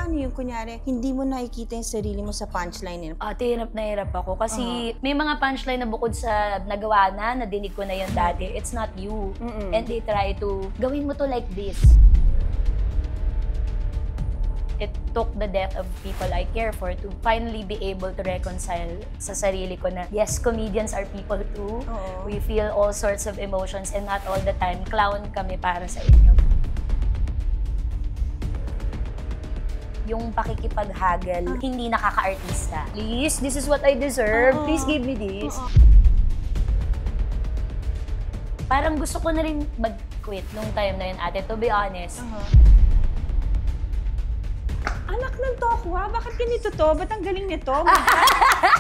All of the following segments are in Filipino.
paano yung kunyari, hindi mo nakikita yung sarili mo sa punchline nila? Hirap na hirap ako kasi may mga punchline na bukod sa nagawa na, nadinig ko na yun dati, it's not you. And they try to, gawin mo to like this. It took the death of people I care for to finally be able to reconcile sa sarili ko na, yes, comedians are people too. We feel all sorts of emotions and not all the time clown kami para sa inyo. Yung pakikipaghagal, hindi nakaka-artista. Please, this is what I deserve. Please give me this. Parang gusto ko na rin mag-quit nung time na yun, ate, to be honest. Anak ng tokwa, bakit ganito to? Ba't ang galing nito?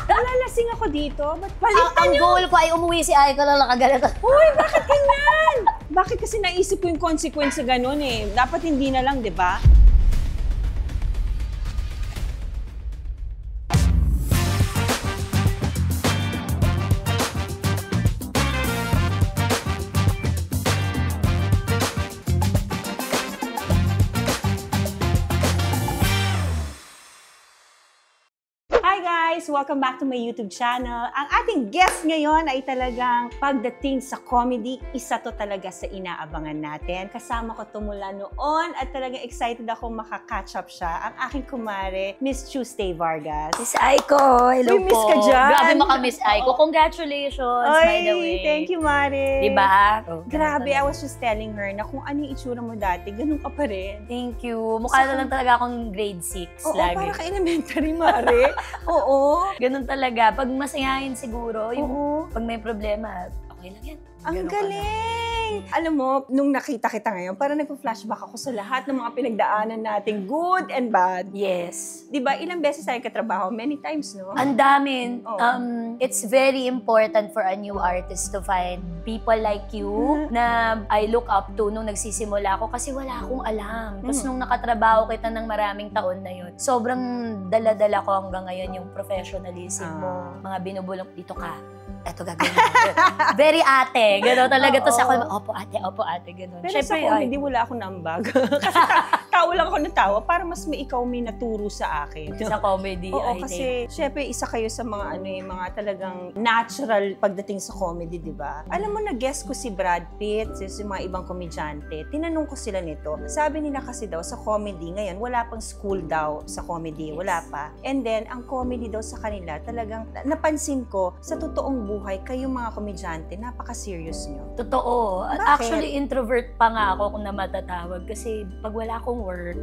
Nalalasing ako dito? Ba't palitan Ang goal ko ay umuwi si Aiko lang nakagalata. Uy, bakit ganyan? Bakit kasi naisip ko yung consequence sa ganun eh? Dapat hindi na lang, di ba? Welcome back to my YouTube channel. Ang ating guest ngayon ay talagang pagdating sa comedy, isa to talaga sa inaabangan natin. Kasama ko to mula noon at talagang excited ako makaka-catch up siya. Ang aking kumare, Miss Tuesday Vargas. Miss Aiko, hello po. Miss ka dyan. Grabe maka-Miss Aiko. Congratulations, by the way. Thank you, Mare. Diba? Grabe, I was just telling her na kung ano yung itsura mo dati, ganun ka pa rin. Thank you. Mukha na lang talaga akong grade 6 lagi. Oo, para ka-elementary, Mare. Oo. Ganun talaga. Pag masayahin siguro, yung pag may problema, okay lang yan. Ang galing! Alam mo, nung nakita kita ngayon, parang nagpa-flashback ako sa lahat ng mga pinagdaanan natin, good and bad. Yes. Diba, ilang beses tayo katrabaho? Many times, no? Ang dami. It's very important for a new artist to find people like you na I look up to nung nagsisimula ako kasi wala akong alam. Tapos nung nakatrabaho kita ng maraming taon na yun, sobrang dala-dala ko hanggang ngayon yung professionalism mo. Mga binubulong, dito ka. Eto gagawin mo. Very ate. Gano'n talaga. Tapos ako, opo ate, gano'n. Pero syempre, sa hindi wala akong nambag. Kasi tawa lang ako ng tawa para mas may ikaw may naturo sa akin. Sa comedy, Oo, kasi syempre, isa kayo sa mga mga talagang natural pagdating sa comedy, di ba? Alam mo, na-guess ko si Brad Pitt, si mga ibang komedyante. Tinanong ko sila nito. Sabi nila kasi daw sa comedy, ngayon, wala pang school daw sa comedy. Wala pa. And then, ang comedy daw sa kanila, talagang napansin ko, sa totoong buhay, kayong mga komedyante, napaka-serious nyo. Totoo. Bakit? Actually, introvert pa nga ako kung na matatawag. Kasi pag wala akong work,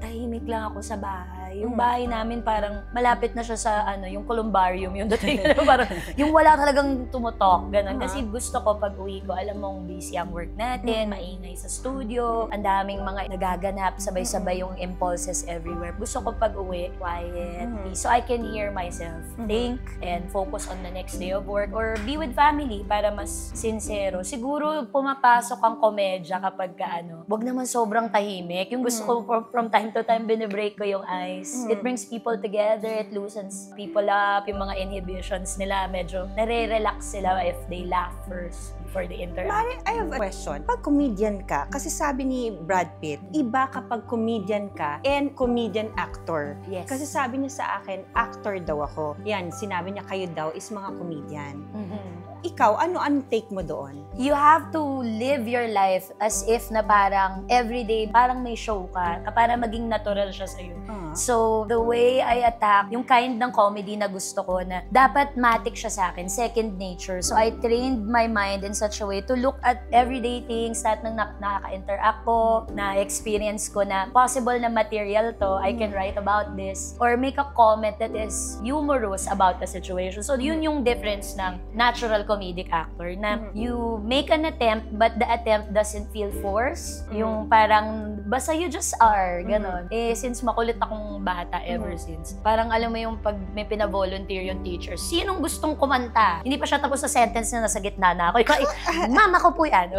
tahimik lang ako sa bahay. Yung bahay namin parang malapit na siya sa yung columbarium, yung dating parang yung wala talagang tumutok, ganun. Kasi gusto ko pag uwi ko, alam mong busy ang work natin, maingay sa studio, ang daming mga nagaganap, sabay-sabay yung impulses everywhere. Gusto ko pag uwi, quiet, peace, so I can hear myself think and focus on the next day of work or be with family para mas sincero. Siguro pumapasok ang komedya kapag wag naman sobrang tahimik. Yung gusto ko from time to time binibreak ko yung ice. It brings people together, it loosens people up, yung mga inhibitions nila, medyo nare-relax sila if they laugh first before they interact. Mari, I have a question. Pag comedian ka, kasi sabi ni Brad Pitt, iba kapag comedian ka and comedian actor. Yes. Kasi sabi niya sa akin, actor daw ako. Yan, sinabi niya kayo daw is mga comedian. Ikaw, ano take mo doon? You have to live your life as if na parang everyday, parang may show ka, para maging natural siya sa'yo. So, the way I attack, yung kind ng comedy na gusto ko na dapat matic siya sa akin, second nature. So, I trained my mind in such a way to look at everyday things, lahat ng nakaka-interact ko, na-experience ko na possible na material to, I can write about this, or make a comment that is humorous about the situation. So, yun yung difference ng natural comedic actor, na you make an attempt, but the attempt doesn't feel forced. Yung parang, basta you just are, ganon. Since makulit akong bata ever since, parang alam mo yung pag may pina-volunteer yung teacher, sinong gustong kumanta? Hindi pa siya tapos sa sentence na nasa gitna na ako. Mama ko po yan.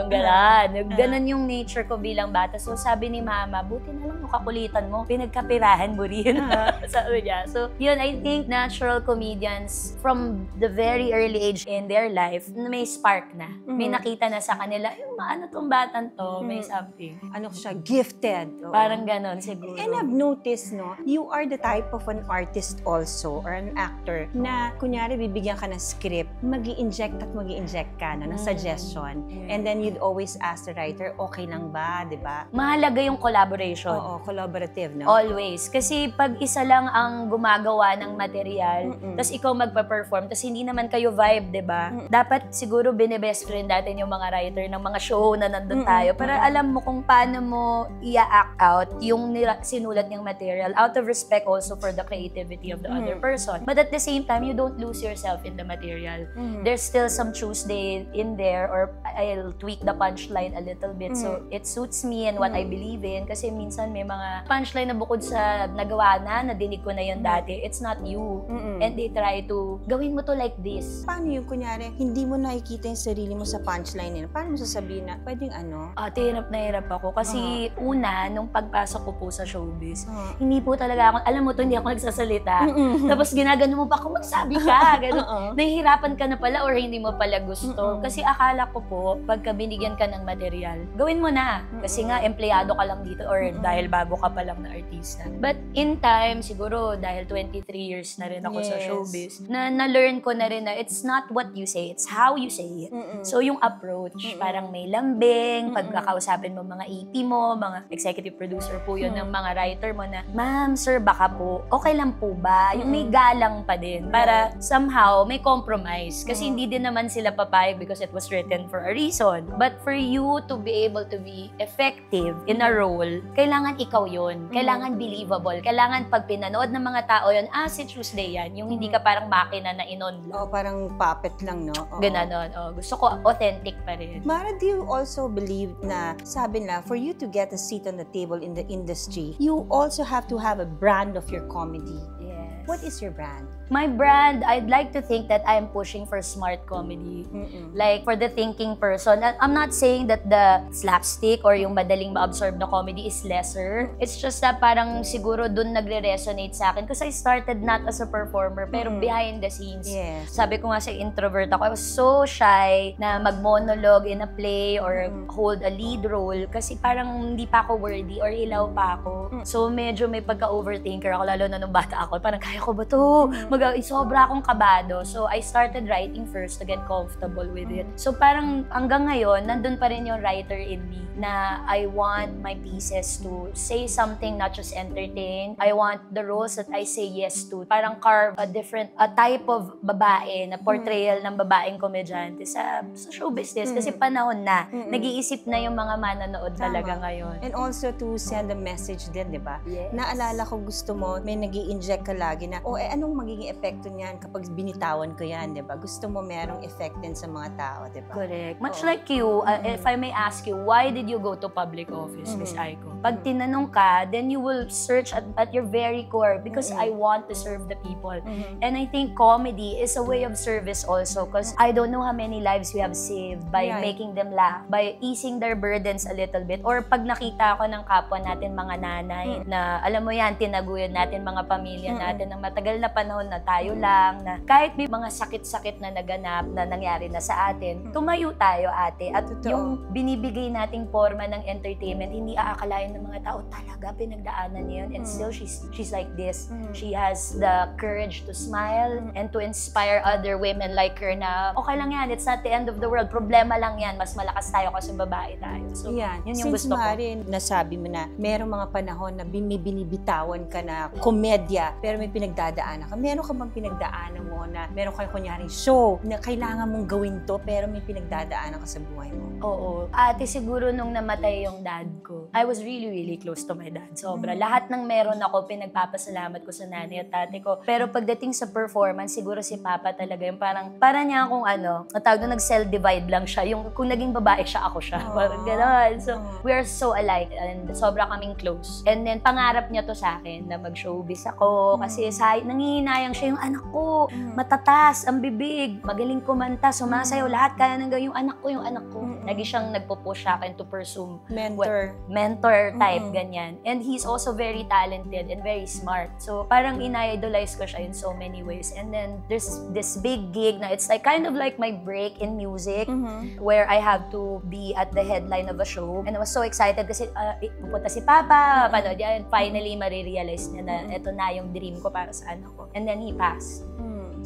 Ganon yung nature ko bilang bata. So sabi ni mama, buti na lang yung kakulitan mo, pinagkapirahan mo rin. Sabi niya. So yun, I think natural comedians from the very early age in their life, may spark na. May nakita na sa kanila, ano tong batang to, may something. Ano siya, gifted. Oo. Parang ganon siguro. And I've noticed, no, you are the type of an artist also, or an actor, na kunyari bibigyan ka ng script, mag-i-inject at mag-i-inject ka ng suggestion. And then you'd always ask the writer, okay lang ba, di ba? Mahalaga yung collaboration. Oo, collaborative, no? Always. Kasi pag isa lang ang gumagawa ng material, tapos ikaw magpa-perform, tapos hindi naman kayo vibe, di ba? Dapat siguro binibest friend natin yung mga writer ng mga show na nandun tayo para alam mo kung paano mo i-act out yung sinulat niyang material out of respect also for the creativity of the other person. But at the same time, you don't lose yourself in the material. There's still some Tuesday in there, or I'll tweak the punchline a little bit so it suits me and what I believe in. Kasi minsan may mga punchline na bukod sa nagawa na, nadinig ko na yun dati, it's not you. And they try to, gawin mo to like this. Paano yung kunyari, hindi mo nakikita yung sarili mo sa punchline nila? Paano mo sasabihin na, pwedeng ano? Hirap na hirap ako. Kasi una, nung pagpasok ko po sa showbiz, hindi po talaga ako, alam mo to, hindi ako nagsasalita. Tapos ginagano mo pa ako, magsabi ka. Nahihirapan ka na pala or hindi mo pala gusto. Kasi akala ko po, pagka binigyan ka ng material, gawin mo na. Kasi nga, empleyado ka lang dito or dahil bago ka pa lang na artista. But in time, siguro dahil 23 years na rin ako sa showbiz, na-learn ko na rin na it's not what you say, it's how you say it. So yung approach, parang may lambing, pagkakausapin mo mga EP mo, mga executive producer po yun ng mga writer mo na, ma'am, sir, baka po, okay lang po ba? Yung may galang pa din para somehow may compromise. Kasi hindi din naman sila papayag because it was written for a reason. But for you to be able to be effective in a role, kailangan ikaw yun. Kailangan believable. Kailangan pag pinanood ng mga tao yun, si Tuesday yan. Yung hindi ka parang makina na inon lang. Parang puppet lang, no? Ganon. Gusto ko authentic pa rin. Mara, do you also believe na, sabi na, for you to get a seat on the table in the industry, you also have to have a brand of your comedy? Yes. What is your brand? My brand, I'd like to think that I'm pushing for smart comedy. Like, for the thinking person. I'm not saying that the slapstick or yung madaling ma-absorb na comedy is lesser. It's just that parang siguro dun nagre-resonate sa akin. Because I started not as a performer, pero behind the scenes. Yes. Sabi ko nga sa introvert ako, I was so shy na mag-monologue in a play or hold a lead role kasi parang hindi pa ako worthy or ilaw pa ako. So, medyo may pagka-overthinker ako, lalo na nung bata ako. Parang, kaya ko ba to? Sobra akong kabado. So, I started writing first to get comfortable with it. So, parang hanggang ngayon, nandun pa rin yung writer in me na I want my pieces to say something, not just entertain. I want the roles that I say yes to. Parang carve a type of babae, na portrayal ng babaeng komedyante sa show business. Kasi panahon na. Nag-iisip na yung mga mananood talaga ngayon. And also to send a message din, di ba? Yes. Naalala ko, gusto mo, may nag-i-inject ka lagi na, anong magiging epekto niyan kapag binitawan ko yan, di ba? Gusto mo merong effect din sa mga tao, di ba? Correct. Much like you, if I may ask you, why did you go to public office, Miss Aiko? Pag tinanong ka, then you will search at your very core because I want to serve the people. And I think comedy is a way of service also because I don't know how many lives we have saved by making them laugh, by easing their burdens a little bit. Or pag nakita ako ng kapwa natin mga nanay na, alam mo yan, tinaguyan natin mga pamilya natin ng matagal na panahon na tayo lang, na kahit may mga sakit-sakit na naganap na nangyari na sa atin, tumayo tayo, ate. At yung binibigay nating forma ng entertainment, hindi aakalain ng mga tao, talaga pinagdaanan niya yun. And still, she's like this. She has the courage to smile and to inspire other women like her na, okay lang yan, it's not the end of the world. Problema lang yan, mas malakas tayo kasi babae tayo. So, yun yung gusto ko. Since Mari, nasabi mo na, merong mga panahon na may binibitawan ka na komedya, pero may pinagdadaanan ka. Meron ka bang pinagdaanan mo na meron kayo kunyaring show na kailangan mong gawin to, pero may pinagdadaanan ka sa buhay mo? Oo. Ate, siguro nung namatay yung dad ko, I was really, really close to my dad. Sobra. Lahat ng meron ako, pinagpapasalamat ko sa nanay at tate ko. Pero pagdating sa performance, siguro si Papa talaga yung para niya akong tawag doon, nag-cell-divide lang siya. Yung kung naging babae siya, ako siya. Parang gano'n. So, we are so alike and sobra kaming close. And then, pangarap niya to sa akin na mag-showbiz ako kasi nangihinayang siya yung anak ko. Matatas, ang bibig, magaling kumanta, sumasayaw, lahat kaya nang gawin yung anak ko. Lagi siyang nagpo-push sa akin to pursue mentor type, ganyan. And he's also very talented and very smart. So, parang ina-idolize ko siya in so many ways. And then, there's this big gig na it's like kind of like my break in music where I have to be at the headline of a show. And I was so excited kasi pupunta si Papa, panood yan. Finally, marirealize niya na ito na yung dream ko para sa anak ko. And then he passed.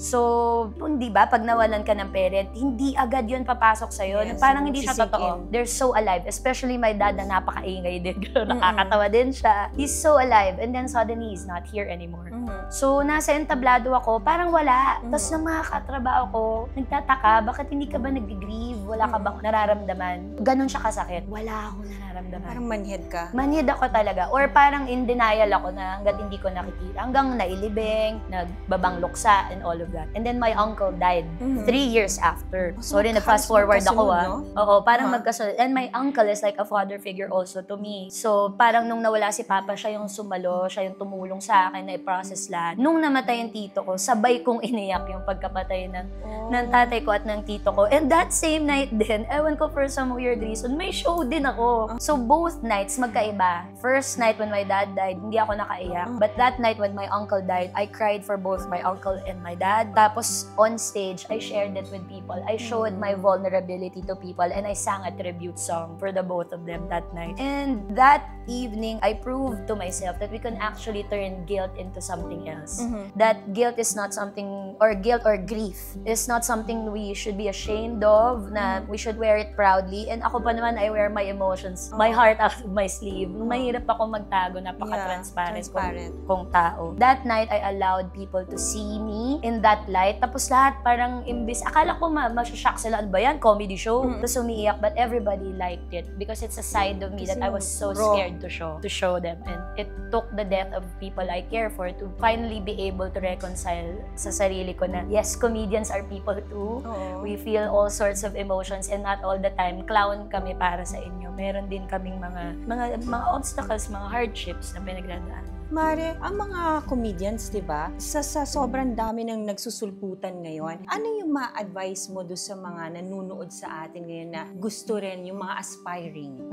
So, di ba, pag nawalan ka ng parent, hindi agad yun papasok sa'yo. Yes, parang hindi siya totoo. They're so alive. Especially my dad na napakaingay din. Nakakatawa din siya. He's so alive. And then suddenly, he's not here anymore. So, nasa entablado ako, parang wala. Tapos ng mga katrabaho ko, nagtataka, bakit hindi ka ba nag-grieve? Wala ka bang nararamdaman? Ganon siya kasakit. Wala akong nararamdaman. Parang manhid ka? Manhid ako talaga. Or parang in denial ako na hanggat hindi ko nakikita. Hanggang nailibing, nagbabang luksa, and all of that. And then my uncle died 3 years after. Sorry, nag-fast forward ako no? Oo, parang magkasunod. And my uncle is like a father figure also to me. So parang nung nawala si Papa, siya yung sumalo, siya yung tumulong sa akin na i-process lahat. Nung namatay yung tito ko, sabay kong iniyak yung pagkapatay ng tatay ko at ng tito ko. And that same night din, ewan ko for some weird reason, may show din ako. So both nights magkaiba. First night when my dad died, hindi ako nakaiyak. But that night when my uncle died, I cried for both my uncle and my dad. Tapos on stage, I shared it with people. I showed my vulnerability to people and I sang a tribute song for the both of them that night. And that evening, I proved to myself that we can actually turn guilt into something else. That guilt is not something, or guilt or grief is not something we should be ashamed of, na we should wear it proudly. And ako pa naman, I wear my emotions, my heart out of my sleeve. Mahirap ako magtago, napaka-transparent kong tao. That night, I allowed people to see me in that light. Tapos lahat parang imbis, akala ko masashock sila, ano ba yan? Comedy show? Tapos umiiyak, but everybody liked it because it's a side of me that I was so scared to show them. And it took the death of people I care for to finally be able to reconcile sa sarili ko na, yes, comedians are people too. We feel all sorts of emotions and not all the time clown kami para sa inyo. Meron din kaming mga obstacles, mga hardships na pinagdadaan. Mare, ang mga comedians, di ba, sa sobrang dami ng nagsusulputan ngayon, ano yung ma-advise mo doon sa mga nanunood sa atin ngayon na gusto rin, yung mga aspiring?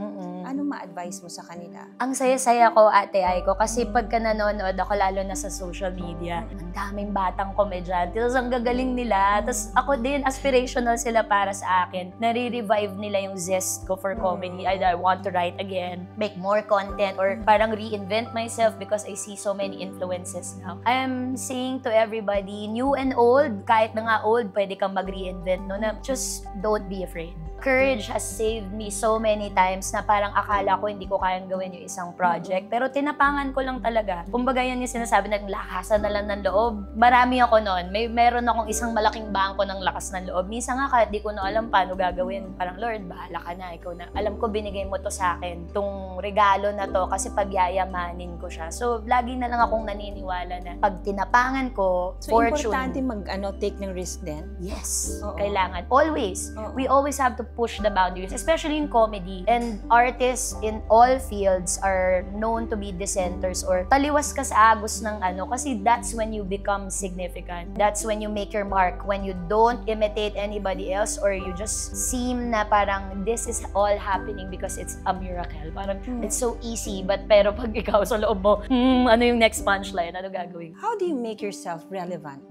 Ano ma-advise mo sa kanila? Ang saya-saya ko, Ate Aiko, kasi pagka nanonood ako, lalo na sa social media, ang daming batang komedyante, tapos ang gagaling nila, tapos ako din, aspirational sila para sa akin. Nare-revive nila yung zest ko for comedy. Either I want to write again, make more content, or parang reinvent myself because I see so many influences now. I am saying to everybody, new and old, kahit na nga old, pwede kang mag-reinvent, no? Na just don't be afraid. Courage has saved me so many times na parang akala ko hindi ko kayang gawin yung isang project. Pero tinapangan ko lang talaga. Kumbaga yan yung sinasabi na lakasan na lang ng loob. Marami ako noon. Meron akong isang malaking bangko ng lakas ng loob. Minsan nga kahit di ko na alam paano gagawin. Parang, Lord, bahala ka na. Ikaw na. Alam ko binigay mo to sa akin. Itong regalo na to kasi pagyayamanin ko siya. So, lagi na lang akong naniniwala na pag tinapangan ko, so, fortune. So, importante take ng risk din? Yes. Kailangan. Always. We always have to push the boundaries, especially in comedy. And artists in all fields are known to be dissenters or taliwas ka sa agos ng kasi that's when you become significant. That's when you make your mark. When you don't imitate anybody else or you just seem na parang this is all happening because it's a miracle. Parang it's so easy, pero pag ikaw sa loob mo, ano yung next punchline? Ano gagawin? How do you make yourself relevant?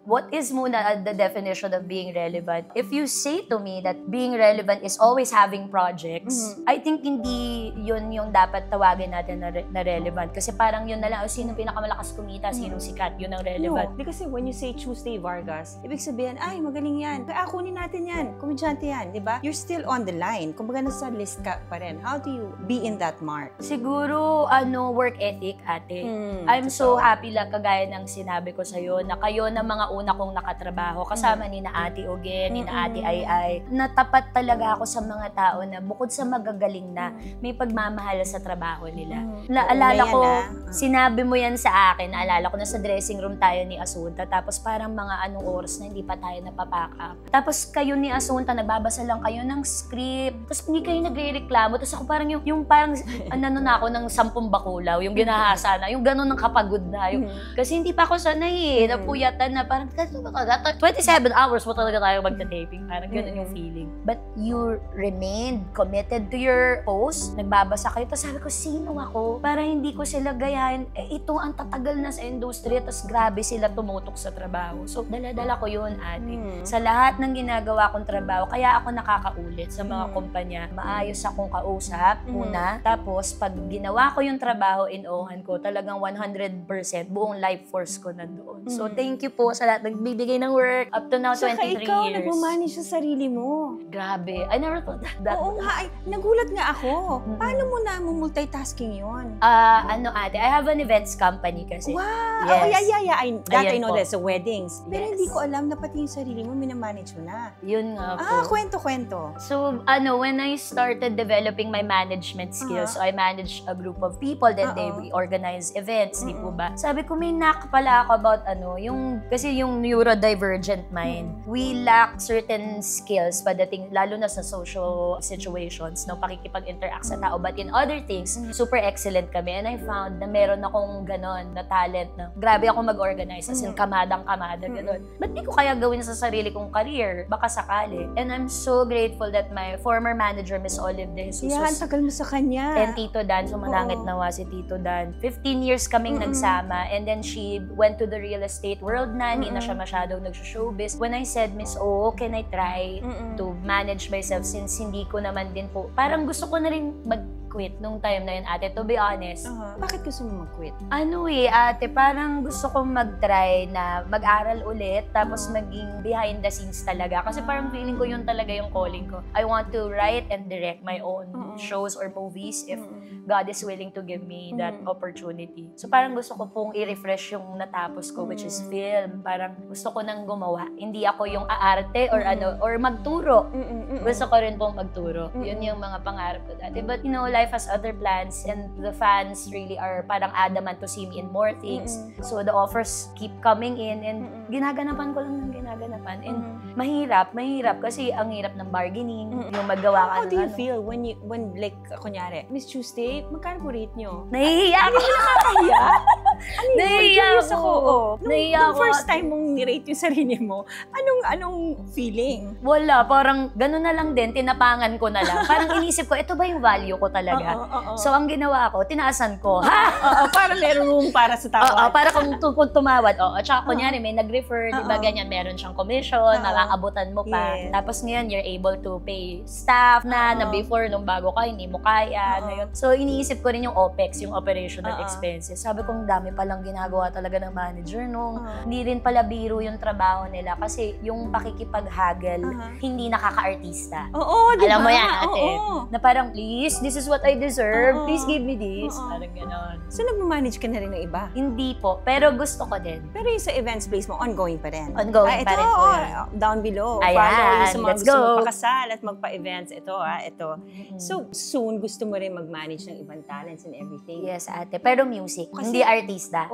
What is muna the definition of being relevant? If you say to me that being relevant is always having projects, I think hindi yun yung dapat tawagin natin na relevant. Kasi parang yun na lang, sino pinakamalakas kumita, sinong sikat, yun ang relevant. No, kasi when you say Tuesday Vargas, ibig sabihin, ay, magaling yan. Kaya kunin natin yan. Komedyante yan, di ba? You're still on the line. Kumbaga nasa list ka pa rin. How do you be in that mark? Siguro, work ethic, ate. I'm so happy lang, kagaya ng sinabi ko sa'yo, na kayo na mga una kong nakatrabaho, kasama ni na Ate Ogen, ni na Ate Ay, natapat talaga ako sa mga tao na bukod sa magagaling na, may pagmamahal sa trabaho nila. Naalala ko, sinabi mo yan sa akin, naalala ko na sa dressing room tayo ni Asunta, tapos parang mga anong oras na hindi pa tayo napapack up. Tapos kayo ni Asunta, nagbabasa lang kayo ng script, tapos hindi kayo nagre-reklamo, tapos ako parang yung parang na ako ng 10 bakulaw, yung ginahasa sana. Yung ganun ng kapagod na. Kasi hindi pa ako sanay napuyatan na parang, 27 hours mo talaga tayo magta-taping. Parang ganun yung feeling. But you remained committed to your post. Nagbabasa kayo. Tapos sabi ko, sino ako? Para hindi ko sila gayahin. Ito ang tatagal na sa industriya. Tapos grabe sila tumutok sa trabaho. So, dala-dala ko yun, ate. Sa lahat ng ginagawa kong trabaho, kaya ako nakakaulit sa mga kumpanya. Maayos akong kausap, una. Tapos, pag ginawa ko yung trabaho, in-ohan ko, talagang 100% buong life force ko nandoon. So, thank you po sa lahat nagbibigay ng work. Up to now, 23 ikaw, years. nagmamanage sa sarili mo. Grabe. I never thought that. Oo nga, nagulat nga ako. Paano mo na multitasking yun? Ate, I have an events company kasi. Wow! Yes. Oh, yeah. I know po. that sa weddings. Pero Yes. hindi ko alam na pati yung sarili mo, minamanage mo na. Yun nga po. Kwento. So, when I started developing my management skills, so I managed a group of people, then they organize events, di po ba? Sabi ko, may knack pala ako about kasi yung neurodivergent mind, we lack certain skills padating, lalo na sa social situations, no, pakikipag-interact sa tao. But in other things, super excellent kami. And I found na meron akong ganon na talent na grabe ako mag-organize, as in kamadang-kamada, ganon. Ba't di ko kaya gawin sa sarili kong career? Baka sakali. And I'm so grateful that my former manager, Miss Olive De Jesus, Yan, tagal mo sa kanya. and Tito Dan, sumalangit nawa si Tito Dan. 15 years kaming nagsama, and then she went to the real estate world na, hindi na siya masyadong nag-showbiz. When I said, Miss O, can I try to manage myself since hindi ko naman din po, parang gusto ko na rin mag-quit nung time na yun, ate, to be honest. Bakit gusto mo mag-quit? Ate, parang gusto kong mag-try na mag-aral ulit, tapos maging behind the scenes talaga. Kasi parang feeling ko yun talaga yung calling ko. I want to write and direct my own shows or movies if God is willing to give me that opportunity. So parang gusto ko pong i-refresh yung natapos ko, which is film. Parang gusto ko nang gumawa. Hindi ako yung aarte or or magturo. Gusto ko rin pong magturo. Yun yung mga pangarap ko dati. But life has other plans, and the fans really are parang adamant to see me in more things. So the offers keep coming in, and ginaganapan ko lang ng ginaganapan. And mahirap kasi ang hirap ng bargaining, yung magawa ka. How do you feel when like, kunyari, Miss Tuesday, magkano po rate nyo? Nahihiya ako. Nakakahiya? Nahihiya ako. Nung first time mong nirate yung sarili mo, anong feeling? Wala, parang gano'n na lang din, tinapangan ko na lang. Parang inisip ko, ito ba yung value ko talaga? So, ang ginawa ko, tinaasan ko. Para meron room para sa tawad. Para kung tumawad. Tsaka kunyari, may nag-refer, di ba ganyan, meron siyang commission, nakaabutan mo pa. Yes. Tapos ngayon, you're able to pay staff na before, nung bago ka, hindi mo kaya. Ngayon. So, iniisip ko rin yung OPEX, yung operational expenses. Sabi ko, dami palang ginagawa talaga ng manager nung hindi rin pala biro yung trabaho nila kasi yung pakikipaghagal, hindi nakaka-artista. Diba? Alam mo yan, ate. Na parang, please, this is what I deserve. Please give me this. Parang gano'n. So, nagmamanage ka na rin ng iba? Hindi po, pero gusto ko din. Pero yung sa events place mo, ongoing pa rin? Ongoing pa rin po yan. Down below. Ayan, Follow yung sa mga let's gusto go. magpakasal at magpa-events. Ito. So, soon, gusto mo rin mag-manage ng ibang talents and everything? Yes, ate. Pero music, Kasi- hindi artista.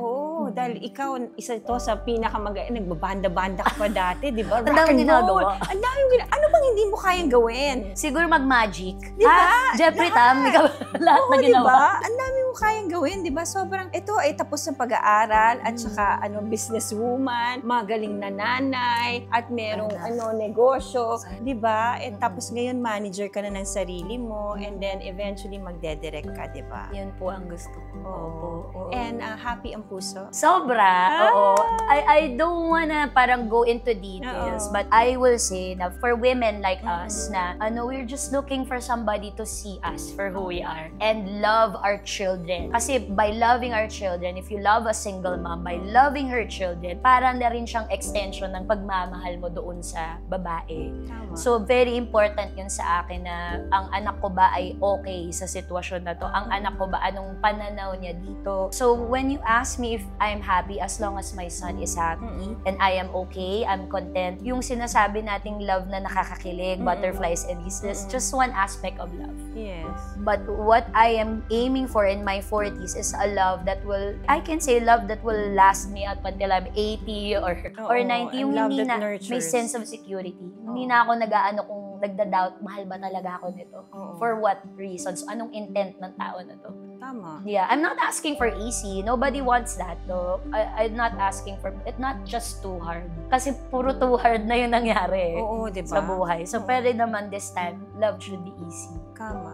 Dahil ikaw, isa ito sa nagbabanda-banda ka pa dati, di ba? Ang daming ginagawa. Ang daming ginagawa. Ano bang hindi mo kayang gawin? Siguro mag-magic. Di ba? Jeffrey Tam, ikaw lahat na Di ginawa. ba? Ang dami mo kayang gawin, di ba? Sobrang, ito ay tapos ng pag-aaral at saka businesswoman, magaling na nanay, at merong negosyo, di ba? Tapos ngayon, manager ka na ng sarili mo, and then eventually magdedirect ka, di ba? Yun po ang gusto ko. Oo. And happy ang puso? Sobra, oo. I don't wanna parang go into details, but I will say na for women like us na we're just looking for somebody to see us for who we are and love our children. Kasi by loving our children, if you love a single mom, by loving her children, parang na rin siyang extension ng pagmamahal mo doon sa babae. Tama. So very important yun sa akin na ang anak ko ba ay okay sa sitwasyon na to? Ang anak ko ba anong pananaw niya dito? So when you ask me if I'm happy, as long as my son is happy and I am okay, I'm content. Yung sinasabi nating love na nakakakilig, butterflies and bees, just one aspect of love. Yes. But what I am aiming for in my 40s is a love that will, I can say love that will last me up until I'm 80 or 90. Yung love hindi that na, nurtures. may sense of security. Hindi na ako nag-aano kung nagda-doubt, mahal ba talaga ako nito? For what reasons? Anong intent ng tao na to? Tama. Yeah, I'm not asking for easy. Nobody wants that, though. I'm not asking for, it's not just too hard. Kasi puro too hard na yung nangyari Oo, diba? sa buhay. So, pwede naman this time, love should be easy. Tama.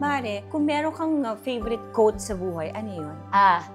Mare, kung meron kang favorite quote sa buhay, ano yun?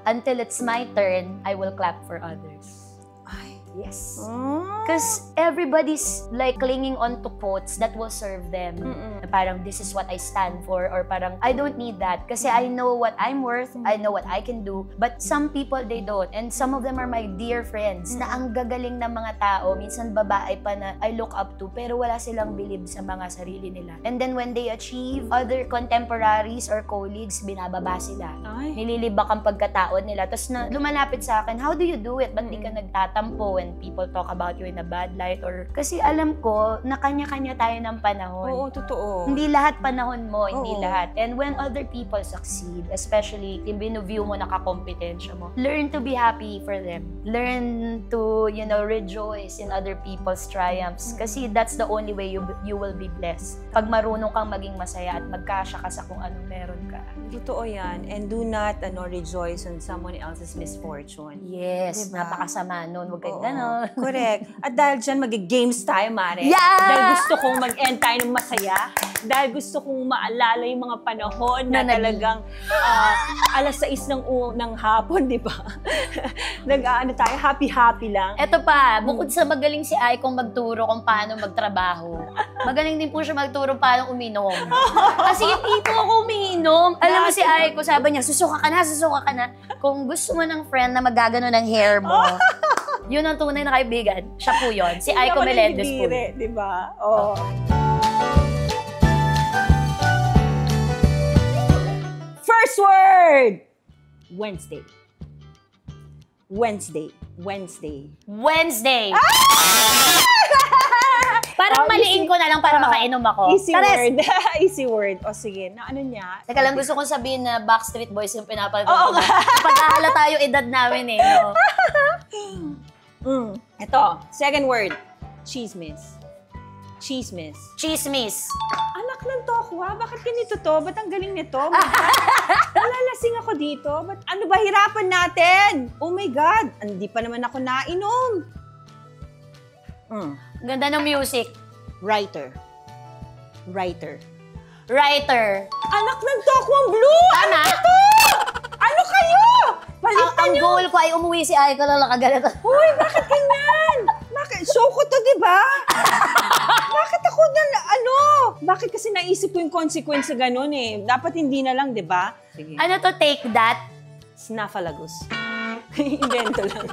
Until it's my turn, I will clap for others. Ay, Yes. oh. Because everybody's like clinging on to quotes that will serve them. Na parang, this is what I stand for, or parang, I don't need that. Kasi I know what I'm worth, I know what I can do. But some people, they don't. And some of them are my dear friends na ang gagaling ng mga tao, minsan babae pa na I look up to, pero wala silang believe sa mga sarili nila. And then when they achieve, other contemporaries or colleagues, binababa sila. Ay. Nililibak ang pagkataon nila. Tapos na lumalapit sa akin, how do you do it? Ba't di ka nagtatampo when people talk about you in a bad light? Or kasi alam ko na kanya-kanya tayo ng panahon. Oo, totoo. Hindi lahat panahon mo, hindi Oo. lahat. And when other people succeed, especially yung binuview mo, nakakompetensya mo, learn to be happy for them. Learn to, rejoice in other people's triumphs. Kasi that's the only way you will be blessed. Pag marunong kang maging masaya at magkasya ka sa kung anong meron ka. Totoo yan. And do not rejoice on someone else's misfortune. Yes, Diba? napakasama nun. Huwag kayong Oo. ganon. Correct. At dahil dyan, mag-games tayo, Mare. Yeah! Dahil gusto kong mag-end tayo ng masaya. Dahil gusto kong maalala yung mga panahon na talagang alas 6 ng hapon, di ba? Tayo, happy-happy lang. Eto pa, bukod sa magaling si Ai kung magturo kung paano magtrabaho, magaling din po siya magturo paano uminom. Kasi hindi po ako umiinom. Alam mo si Ai ko, sabi niya, susuka ka na. Kung gusto mo ng friend na magagano ng hair mo, yun ang tunay na kaibigan. Siya po yun. Si Aiko Melendez po. Di ba? Oh. First word! Wednesday. Parang maliin ko na lang para makainom ako. Easy word. Easy word. O sige, na ano niya? Teka lang, gusto kong sabihin na Backstreet Boys yung pinapalitan Oo ko. Pagkahala tayo edad namin eh. No? Ito, second word. Chismis. Anak ng tokwa, bakit ganito to? Ba't ang galing nito? Nalalasing ako dito. Ba't ano ba hirapan natin? Oh my God, hindi pa naman ako nainom. Ganda ng music. Writer. Anak ng tokwang blue! Tama. Ano kayo? Baliktad Ang niyo! goal ko ay umuwi si Aiko na nakagalito. Uy, bakit ganyan? Show ko to, di ba? Bakit ako Bakit kasi naisip ko yung consequence sa ganun eh. Dapat hindi na lang, di ba? Sige. Ano to, take that? Snuffleupagus. Invento lang.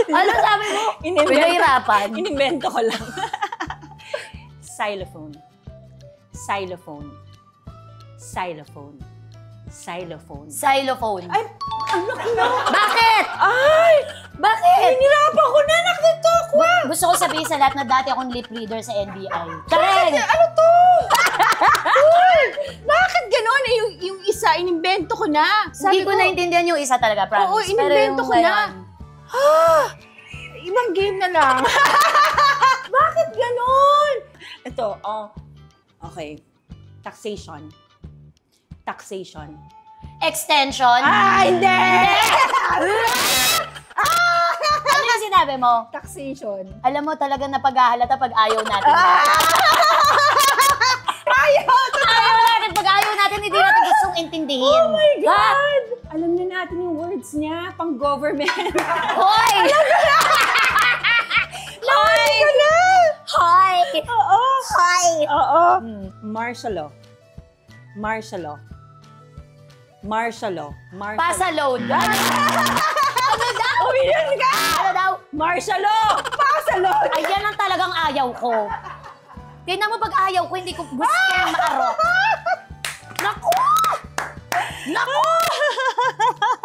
Ano sabi mo? Pinahirapan. Inimbento ko lang. Xylophone. Ay, anak na! Bakit? Ay! Bakit? Hinirapan ko na, anak nito ako! Gusto ko sabihin sa lahat na dati akong lip reader sa NBI. Charing! Ano to? Uy! Bakit gano'n? Yung isa, inimbento ko na. Hindi ko naintindihan yung isa talaga, promise. Oo, inimbento ko na. Ibang game na lang. Bakit gano'n? Ito, okay. Taxation. Extension? Hindi! Ano yung sinabi mo? Taxation. Alam mo talaga na pag-ahalata pag ayaw natin. Ayaw natin pag ayaw natin, hindi natin gustong intindihin. Oh my God! Alam na natin yung words niya, pang-government. Hoy! Hoy! Hoy! Oo. Hoy! Oo. Martial law. Pasa load. Ano daw? Umiyan ka! Ano daw? Martial law! Pasa law! Ayan ang talagang ayaw ko. Tingnan mo pag ayaw ko, hindi ko gusto yung maarok. Naku!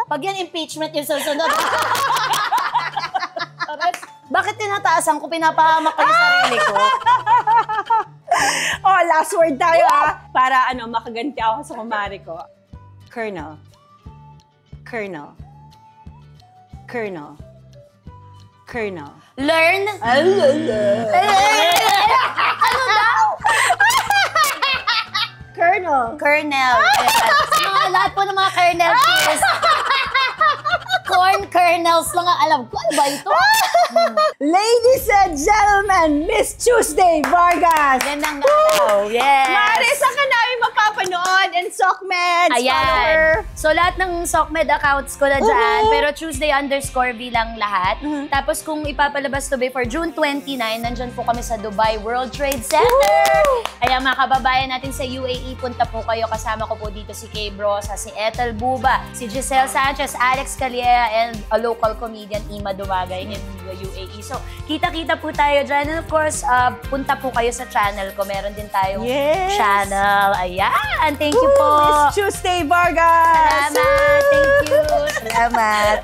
Pag yan impeachment yung susunod. Bakit tinataasan ko, pinapahamak ko yung sarili ko? Last word tayo para makaganti ako sa kumari ko. Colonel. Learn? Ano daw? Colonel. Colonel. lahat po ng mga kernel cheese. Corn kernels lang ang alam ko. Ano ba ito? Ladies and gentlemen, Miss Tuesday Vargas! Gandang galaw. Yes! Mari, saan ka namin mapapanood? And SOCMEDs, follow her. So, lahat ng SOCMED accounts ko na dyan. Pero Tuesday_V lang lahat. Tapos, kung ipapalabas to before June 29, nandyan po kami sa Dubai World Trade Center. Kaya mga kababayan natin sa UAE, punta po kayo. Kasama ko po dito si Kay Brosa, si Ethel Buba, si Giselle Sanchez, Alex Calleja, and a local comedian, Ima Dumagay in the UAE. So, kita-kita po tayo dyan. And of course, punta po kayo sa channel ko. Meron din tayong channel. Ayan! Thank you po! Miss Tuesday Vargas! Salamat! Thank you! Salamat!